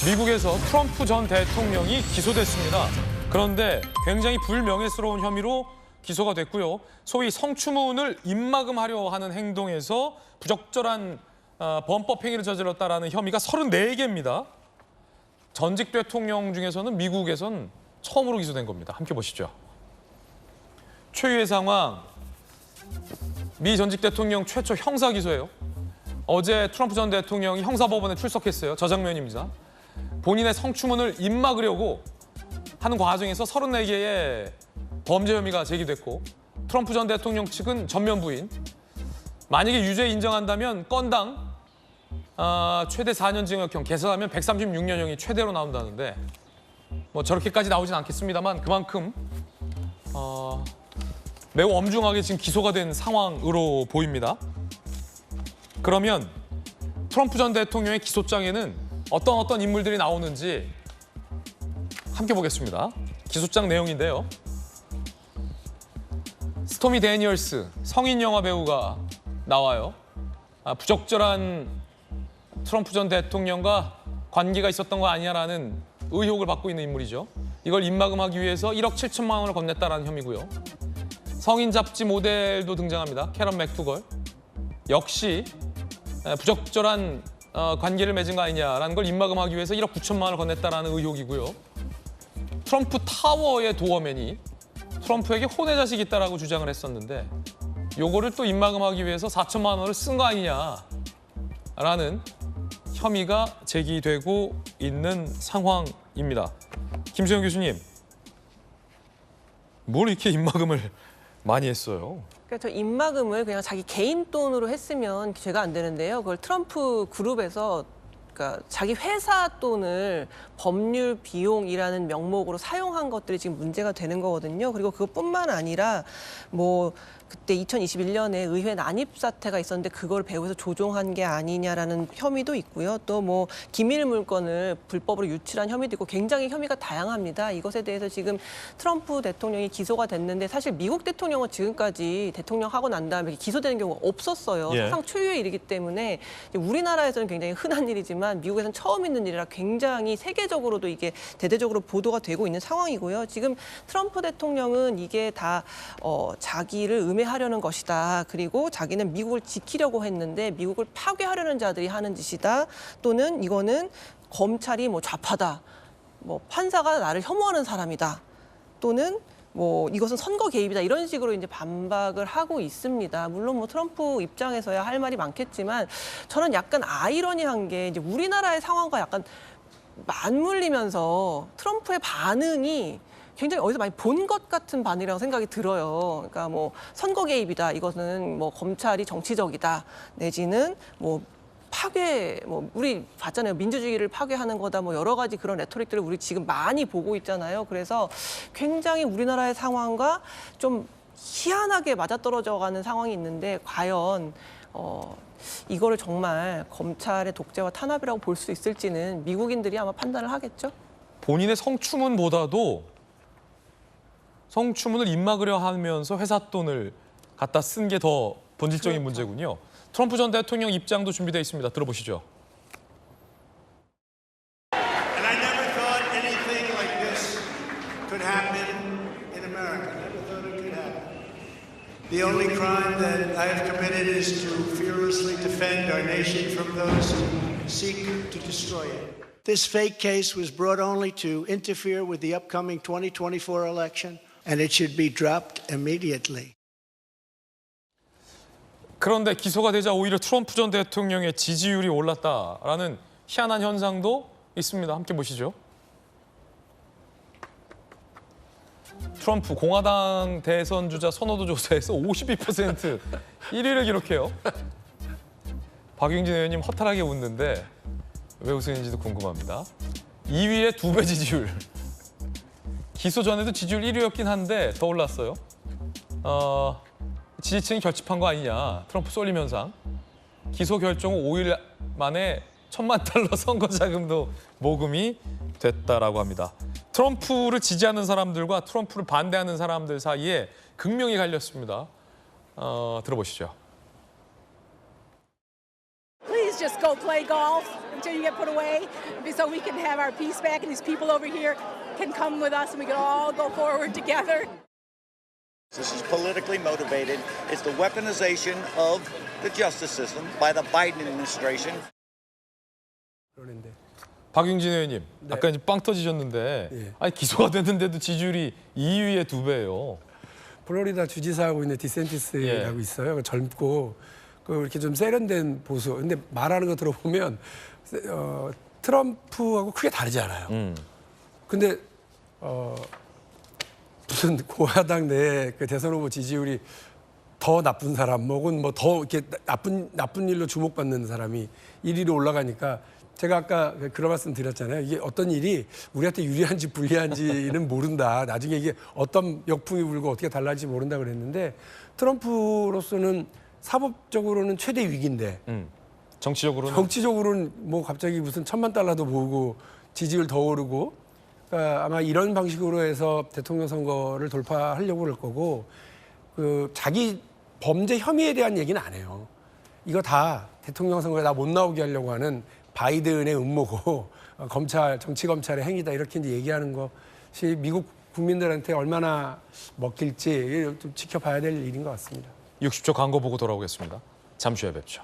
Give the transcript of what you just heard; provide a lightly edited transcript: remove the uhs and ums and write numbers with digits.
미국에서 트럼프 전 대통령이 기소됐습니다. 그런데 굉장히 불명예스러운 혐의로 기소가 됐고요. 소위 성추문을 입막음하려 하는 행동에서 부적절한 범법 행위를 저질렀다라는 혐의가 34개입니다. 전직 대통령 중에서는 미국에선 처음으로 기소된 겁니다. 함께 보시죠. 최유의 상황, 미 전직 대통령 최초 형사 기소예요. 어제 트럼프 전 대통령이 형사법원에 출석했어요. 저 장면입니다. 본인의 성추문을 입막으려고 하는 과정에서 34개의 범죄 혐의가 제기됐고 트럼프 전 대통령 측은 전면 부인. 만약에 유죄 인정한다면 건당 최대 4년 징역형, 개선하면 136년형이 최대로 나온다는데 뭐 저렇게까지 나오진 않겠습니다만 그만큼 매우 엄중하게 지금 기소가 된 상황으로 보입니다. 그러면 트럼프 전 대통령의 기소장에는 어떤 인물들이 나오는지 함께 보겠습니다. 기소장 내용인데요. 스토미 데니얼스, 성인 영화 배우가 나와요. 부적절한 트럼프 전 대통령과 관계가 있었던 거 아니냐라는 의혹을 받고 있는 인물이죠. 이걸 입막음하기 위해서 1억 7천만 원을 건넸다라는 혐의고요. 성인 잡지 모델도 등장합니다. 캐런 맥두걸. 역시 부적절한 관계를 맺은 거 아니냐라는 걸 입막음하기 위해서 1억 9천만 원을 건넸다라는 의혹이고요. 트럼프 타워의 도어맨이 트럼프에게 혼외 자식이 있다라고 주장을 했었는데 요거를 또 입막음하기 위해서 4천만 원을 쓴 거 아니냐라는 혐의가 제기되고 있는 상황입니다. 김수영 교수님, 뭘 이렇게 입막음을 많이 했어요? 그러니까 저 입막음을 그냥 자기 개인 돈으로 했으면 죄가 안 되는데요. 그걸 트럼프 그룹에서 그러니까 자기 회사 돈을 법률 비용이라는 명목으로 사용한 것들이 지금 문제가 되는 거거든요. 그리고 그것뿐만 아니라 뭐 그때 2021년에 의회 난입 사태가 있었는데 그걸 배후에서 조종한 게 아니냐라는 혐의도 있고요. 또 뭐 기밀 물건을 불법으로 유출한 혐의도 있고 굉장히 혐의가 다양합니다. 이것에 대해서 지금 트럼프 대통령이 기소가 됐는데 사실 미국 대통령은 지금까지 대통령 하고 난 다음에 기소되는 경우가 없었어요. 예. 사상 초유의 일이기 때문에 우리나라에서는 굉장히 흔한 일이지만 미국에서는 처음 있는 일이라 굉장히 세계적으로도 이게 대대적으로 보도가 되고 있는 상황이고요. 지금 트럼프 대통령은 이게 다 자기를 음해하려는 것이다. 그리고 자기는 미국을 지키려고 했는데 미국을 파괴하려는 자들이 하는 짓이다. 또는 이거는 검찰이 뭐 좌파다. 뭐 판사가 나를 혐오하는 사람이다. 또는 뭐 이것은 선거 개입이다. 이런 식으로 이제 반박을 하고 있습니다. 물론 뭐 트럼프 입장에서야 할 말이 많겠지만 저는 약간 아이러니한 게 이제 우리나라의 상황과 약간 맞물리면서 트럼프의 반응이 굉장히 어디서 많이 본 것 같은 반응이라고 생각이 들어요. 그러니까 뭐 선거 개입이다. 이것은 뭐 검찰이 정치적이다. 내지는 뭐 파괴, 뭐 우리 봤잖아요. 민주주의를 파괴하는 거다. 뭐 여러 가지 그런 레토릭들을 우리 지금 많이 보고 있잖아요. 그래서 굉장히 우리나라의 상황과 좀 희한하게 맞아떨어져가는 상황이 있는데 과연 이거를 정말 검찰의 독재와 탄압이라고 볼 수 있을지는 미국인들이 아마 판단을 하겠죠. 본인의 성추문보다도 성추문을 입막으려 하면서 회사 돈을 갖다 쓴 게 더 본질적인 문제군요. 트럼프 전 대통령 입장도 준비되어 있습니다. 들어보시죠. And I never thought anything like this could happen in America. I never thought it could happen. The only crime that I have committed is to fearlessly defend our nation from those who seek to destroy it. This fake case was brought only to interfere with the upcoming 2024 election, and it should be dropped immediately. 그런데 기소가 되자 오히려 트럼프 전 대통령의 지지율이 올랐다라는 희한한 현상도 있습니다. 함께 보시죠. 트럼프 공화당 대선 주자 선호도 조사에서 52% 1위를 기록해요. 박용진 의원님 허탈하게 웃는데 왜 웃으는지도 궁금합니다. 2위의 2배 지지율. 기소 전에도 지지율 1위였긴 한데 더 올랐어요. 지지층이 결집한 거 아니냐. 트럼프 쏠림 현상. 기소 결정 후 5일 만에 $10,000,000 선거 자금도 모금이 됐다라고 합니다. 트럼프를 지지하는 사람들과 트럼프를 반대하는 사람들 사이에 극명히 갈렸습니다. 들어보시죠. Please just go play golf. until you get put away, so we can have our peace back, and these people over here can come with us, and we can all go forward together. This is politically motivated. It's the weaponization of the justice system by the Biden administration. 그런데 박용진 의원님, 아까 이제 빵 터지셨는데 예. 아니 기소가 됐는데도 지지율이 2위의 2배예요. 플로리다 주지사하고 있는 디센티스라고 있어요. 젊고 이렇게 좀 세련된 보수. 근데 말하는 거 들어보면 트럼프하고 크게 다르지 않아요. 근데 무슨 공화당 내 그 대선 후보 지지율이 더 나쁜 사람, 혹은 뭐 더 이렇게 나쁜 일로 주목받는 사람이 1위로 올라가니까 제가 아까 그런 말씀 드렸잖아요. 이게 어떤 일이 우리한테 유리한지 불리한지는 모른다. 나중에 이게 어떤 역풍이 불고 어떻게 달라질지 모른다 그랬는데 트럼프로서는 사법적으로는 최대 위기인데 정치적으로는 뭐 갑자기 무슨 $1000만 모으고 지지율 더 오르고 그러니까 아마 이런 방식으로 해서 대통령 선거를 돌파하려고 그럴 거고 자기 범죄 혐의에 대한 얘기는 안 해요. 이거 다 대통령 선거에 나 못 나오게 하려고 하는 바이든의 음모고 정치 검찰의 행위다 이렇게 이제 얘기하는 것이 미국 국민들한테 얼마나 먹힐지 좀 지켜봐야 될 일인 것 같습니다. 60초 광고 보고 돌아오겠습니다. 잠시 후에 뵙죠.